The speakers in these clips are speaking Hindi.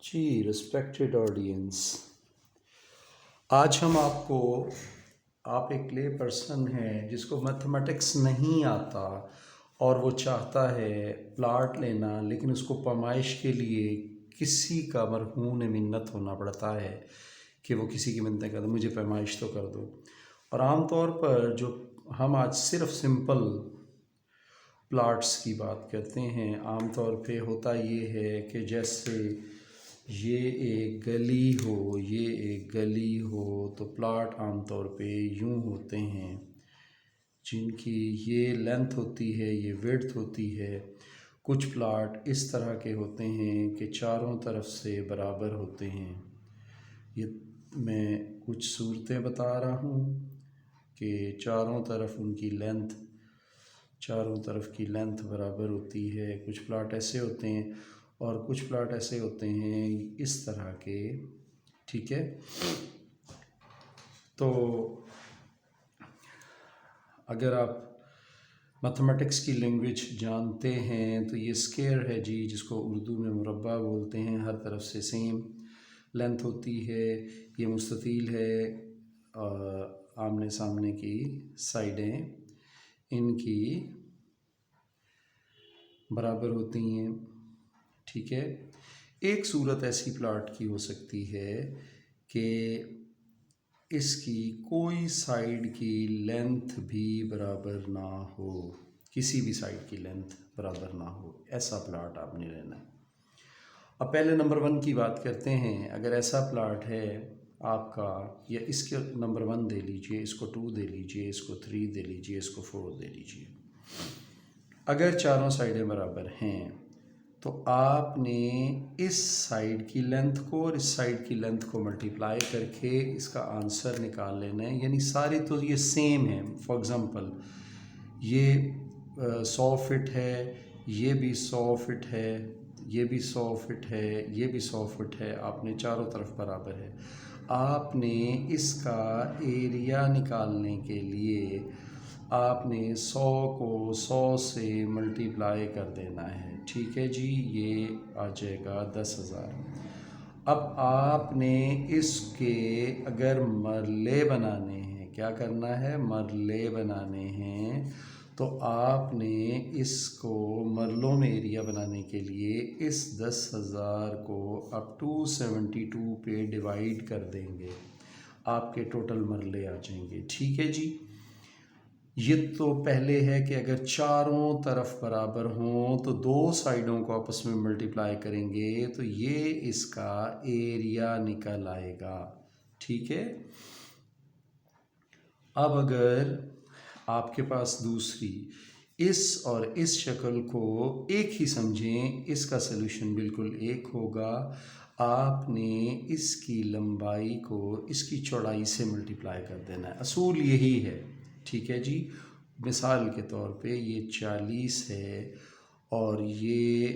जी रिस्पेक्टेड ऑडियंस, आज हम आपको आप एक ले पर्सन हैं जिसको मैथमेटिक्स नहीं आता और वो चाहता है प्लाट लेना, लेकिन उसको पैमाइश के लिए किसी का मरहून मिन्नत होना पड़ता है कि वो किसी की मिन्नतें कर दो, मुझे पैमाइश तो कर दो। और आम तौर पर जो हम आज सिर्फ सिंपल प्लाट्स की बात करते हैं, आम तौर पे होता ये है कि जैसे ये एक गली हो, ये एक गली हो, तो प्लाट आमतौर पे यूं होते हैं जिनकी ये लेंथ होती है, ये विड्थ होती है। कुछ प्लाट इस तरह के होते हैं कि चारों तरफ से बराबर होते हैं। ये मैं कुछ सूरतें बता रहा हूँ कि चारों तरफ की लेंथ बराबर होती है। कुछ प्लाट ऐसे होते हैं और कुछ प्लाट ऐसे होते हैं इस तरह के, ठीक है। तो अगर आप मैथमेटिक्स की लैंग्वेज जानते हैं तो ये स्क्वायर है जी, जिसको उर्दू में मुरब्बा बोलते हैं। हर तरफ से सेम लेंथ होती है। ये मुस्ततील है, आमने सामने की साइडें इनकी बराबर होती हैं, ठीक है। एक सूरत ऐसी प्लाट की हो सकती है कि इसकी कोई साइड की लेंथ भी बराबर ना हो, किसी भी साइड की लेंथ बराबर ना हो, ऐसा प्लाट आपने लेना है। अब पहले नंबर 1 की बात करते हैं। अगर ऐसा प्लाट है आपका, या इसके नंबर 1 दे लीजिए, इसको 2 दे लीजिए, इसको 3 दे लीजिए, इसको 4 दे लीजिए। अगर चारों साइडें बराबर हैं तो आपने इस साइड की लेंथ को और इस साइड की लेंथ को मल्टीप्लाई करके इसका आंसर निकाल लेना है। यानी सारी तो ये सेम है। फॉर एग्ज़ाम्पल ये 100 फिट है, ये भी 100 फिट है, ये भी 100 फिट है, ये भी 100 फिट है। आपने चारों तरफ बराबर है। आपने इसका एरिया निकालने के लिए आपने 100 को 100 से मल्टीप्लाई कर देना है, ठीक है जी। ये आ जाएगा 10,000। अब आपने इसके अगर मरले बनाने हैं, क्या करना है, मरले बनाने हैं, तो आपने इसको मरलों में एरिया बनाने के लिए इस 10,000 को अब 272 पे डिवाइड कर देंगे, आपके टोटल मरले आ जाएंगे, ठीक है जी। ये तो पहले है कि अगर चारों तरफ बराबर हों तो दो साइडों को आपस में मल्टीप्लाई करेंगे तो ये इसका एरिया निकल आएगा, ठीक है। अब अगर आपके पास दूसरी इस और इस शक्ल को एक ही समझें, इसका सलूशन बिल्कुल एक होगा। आपने इसकी लंबाई को इसकी चौड़ाई से मल्टीप्लाई कर देना है, असूल यही है, ठीक है जी। मिसाल के तौर पे ये 40 है और ये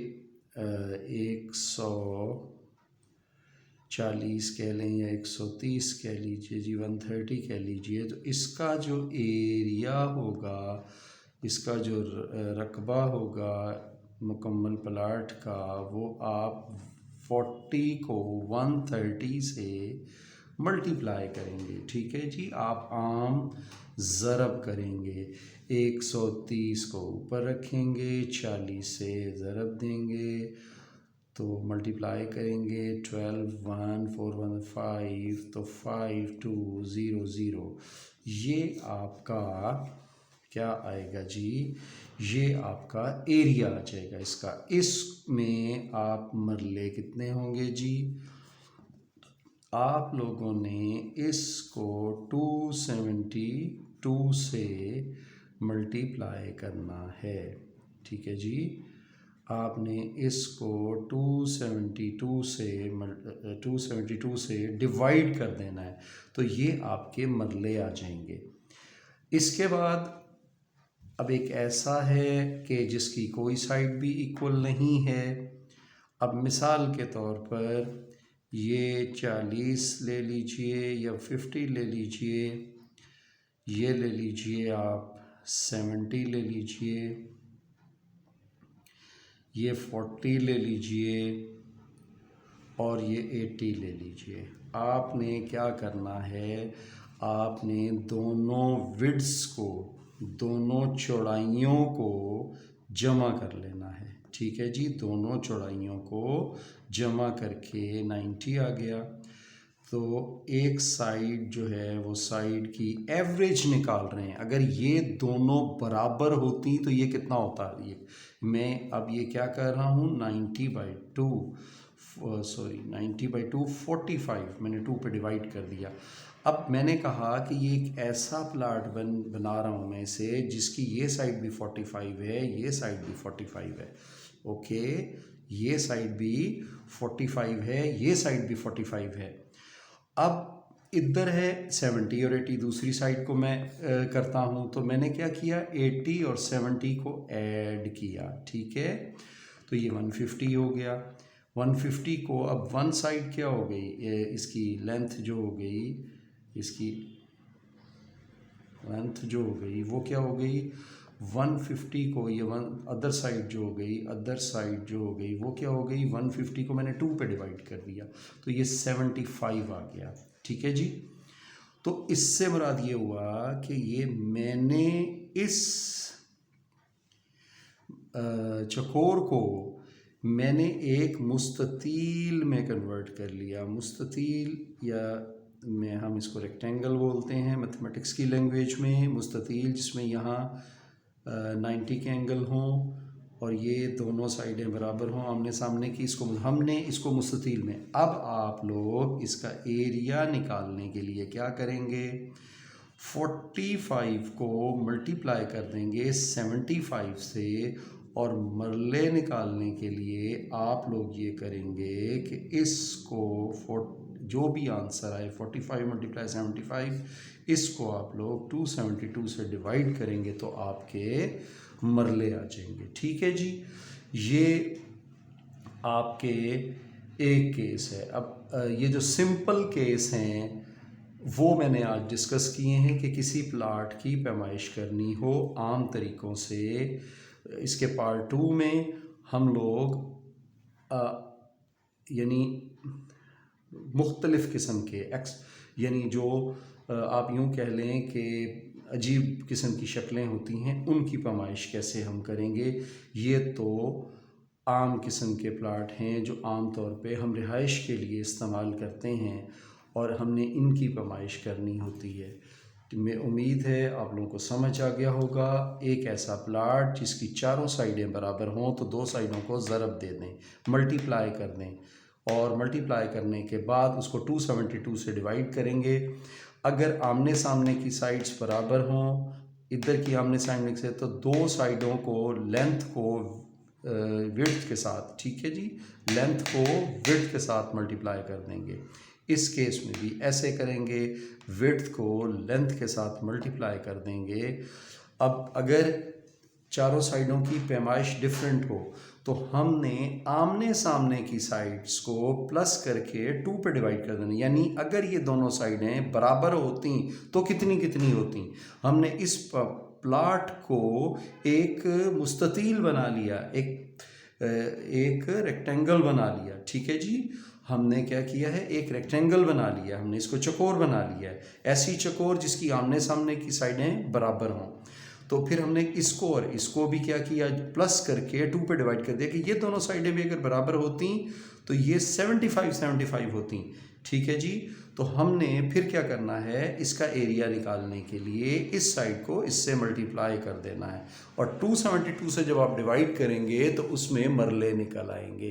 140 कह लें या 130 कह लीजिए जी, 130 कह लीजिए। तो इसका जो एरिया होगा, इसका जो रकबा होगा मुकम्मल प्लाट का, वो आप 40 को 130 से मल्टीप्लाई करेंगे, ठीक है जी। आप आम ज़रब करेंगे, 130 को ऊपर रखेंगे, 40 से ज़रब देंगे, तो मल्टीप्लाई करेंगे 12 1 4 1 5, तो 5 2 0 0। ये आपका क्या आएगा जी, ये आपका एरिया आ जाएगा इसका। इसमें आप मरले कितने होंगे जी, आप लोगों ने इसको 272 से मल्टीप्लाई करना है, ठीक है जी। आपने इसको 272 से डिवाइड कर देना है, तो ये आपके मरले आ जाएंगे। इसके बाद अब एक ऐसा है कि जिसकी कोई साइड भी इक्वल नहीं है। अब मिसाल के तौर पर ये 40 ले लीजिए या 50 ले लीजिए, ये ले लीजिए आप 70 ले लीजिए, ये 40 ले लीजिए और ये 80 ले लीजिए। आपने क्या करना है, आपने दोनों विड्स को, दोनों चौड़ाइयों को जमा कर लेना है। ठीक है जी, दोनों चौड़ाइयों को जमा करके 90 आ गया। तो एक साइड जो है वो साइड की एवरेज निकाल रहे हैं। अगर ये दोनों बराबर होती तो ये कितना होता है, ये मैं अब ये क्या कर रहा हूँ 90/2 45 मैंने 2 पे डिवाइड कर दिया। अब मैंने कहा कि ये एक ऐसा प्लाट बना रहा हूँ मैं इसे जिसकी ये साइड भी 45 है, ये साइड भी 45 है। ओके, ये साइड भी 45 है, ये साइड भी 45 है। अब इधर है 70 और 80, दूसरी साइड को मैं करता हूँ। तो मैंने क्या किया, 80 और 70 को ऐड किया। ठीक है, तो ये 150 हो गया। 150 को अब वन साइड क्या हो गई, इसकी लेंथ जो हो गई, इसकी लेंथ जो हो गई वो क्या हो गई, 150 को ये अदर साइड जो हो गई, अदर साइड जो हो गई वो क्या हो गई, 150 को मैंने 2 पे डिवाइड कर दिया तो ये 75 आ गया। ठीक है जी, तो इससे मुराद ये हुआ कि ये मैंने इस चकोर को मैंने एक मुस्ततील में कन्वर्ट कर लिया। मुस्ततील या हम इसको रेक्टेंगल बोलते हैं मैथमेटिक्स की लैंग्वेज में। मुस्ततील जिसमें यहाँ 90 के एंगल हों और ये दोनों साइडें बराबर हों आमने सामने की, इसको हमने इसको मुस्ततील में। अब आप लोग इसका एरिया निकालने के लिए क्या करेंगे, 45 को मल्टीप्लाई कर देंगे 75 से, और मरले निकालने के लिए आप लोग ये करेंगे कि इसको जो भी आंसर आए 45 × 75, इसको आप लोग 272 से डिवाइड करेंगे तो आपके मरले आ जाएंगे। ठीक है जी, ये आपके एक केस है। अब ये जो सिंपल केस हैं वो मैंने आज डिस्कस किए हैं कि किसी प्लाट की पैमाइश करनी हो आम तरीक़ों से। इसके पार्ट 2 में हम लोग यानी मुख्तलिफ़ किस्म के यानी जो आप यूँ कह लें कि अजीब किस्म की शक्लें होती हैं उनकी पैमाइश कैसे हम करेंगे। ये तो आम किस्म के प्लाट हैं जो आम तौर पे हम रिहाइश के लिए इस्तेमाल करते हैं और हमने इनकी पैमाइश करनी होती है। तो मैं उम्मीद है आप लोगों को समझ आ गया होगा। एक ऐसा प्लाट जिसकी चारों साइडें बराबर हों तो दो साइडों को ज़रब दे दें, मल्टीप्लाई कर दें, और मल्टीप्लाई करने के बाद उसको 272 से डिवाइड करेंगे। अगर आमने सामने की साइड्स बराबर हों, इधर की आमने सामने से, तो दो साइडों को लेंथ को विड्थ के साथ, ठीक है जी, लेंथ को विड्थ के साथ मल्टीप्लाई कर देंगे। इस केस में भी ऐसे करेंगे, विड्थ को लेंथ के साथ मल्टीप्लाई कर देंगे। अब अगर चारों साइडों की पैमाइश डिफरेंट हो तो हमने आमने सामने की साइड्स को प्लस करके 2 पे डिवाइड कर देना। यानी अगर ये दोनों साइडें बराबर होती तो कितनी कितनी होती, हमने इस प्लाट को एक मुस्ततील बना लिया, एक रेक्टेंगल बना लिया। ठीक है जी, हमने क्या किया है, एक रेक्टेंगल बना लिया, हमने इसको चकोर बना लिया है। ऐसी चकोर जिसकी आमने सामने की साइडें बराबर हों। तो फिर हमने इसको और इसको भी क्या किया, प्लस करके 2 पे डिवाइड कर दिया कि ये दोनों साइडें भी अगर बराबर होती तो ये 75 होती। ठीक है जी, तो हमने फिर क्या करना है, इसका एरिया निकालने के लिए इस साइड को इससे मल्टीप्लाई कर देना है और 272 से जब आप डिवाइड करेंगे तो उसमें मरले निकल आएंगे।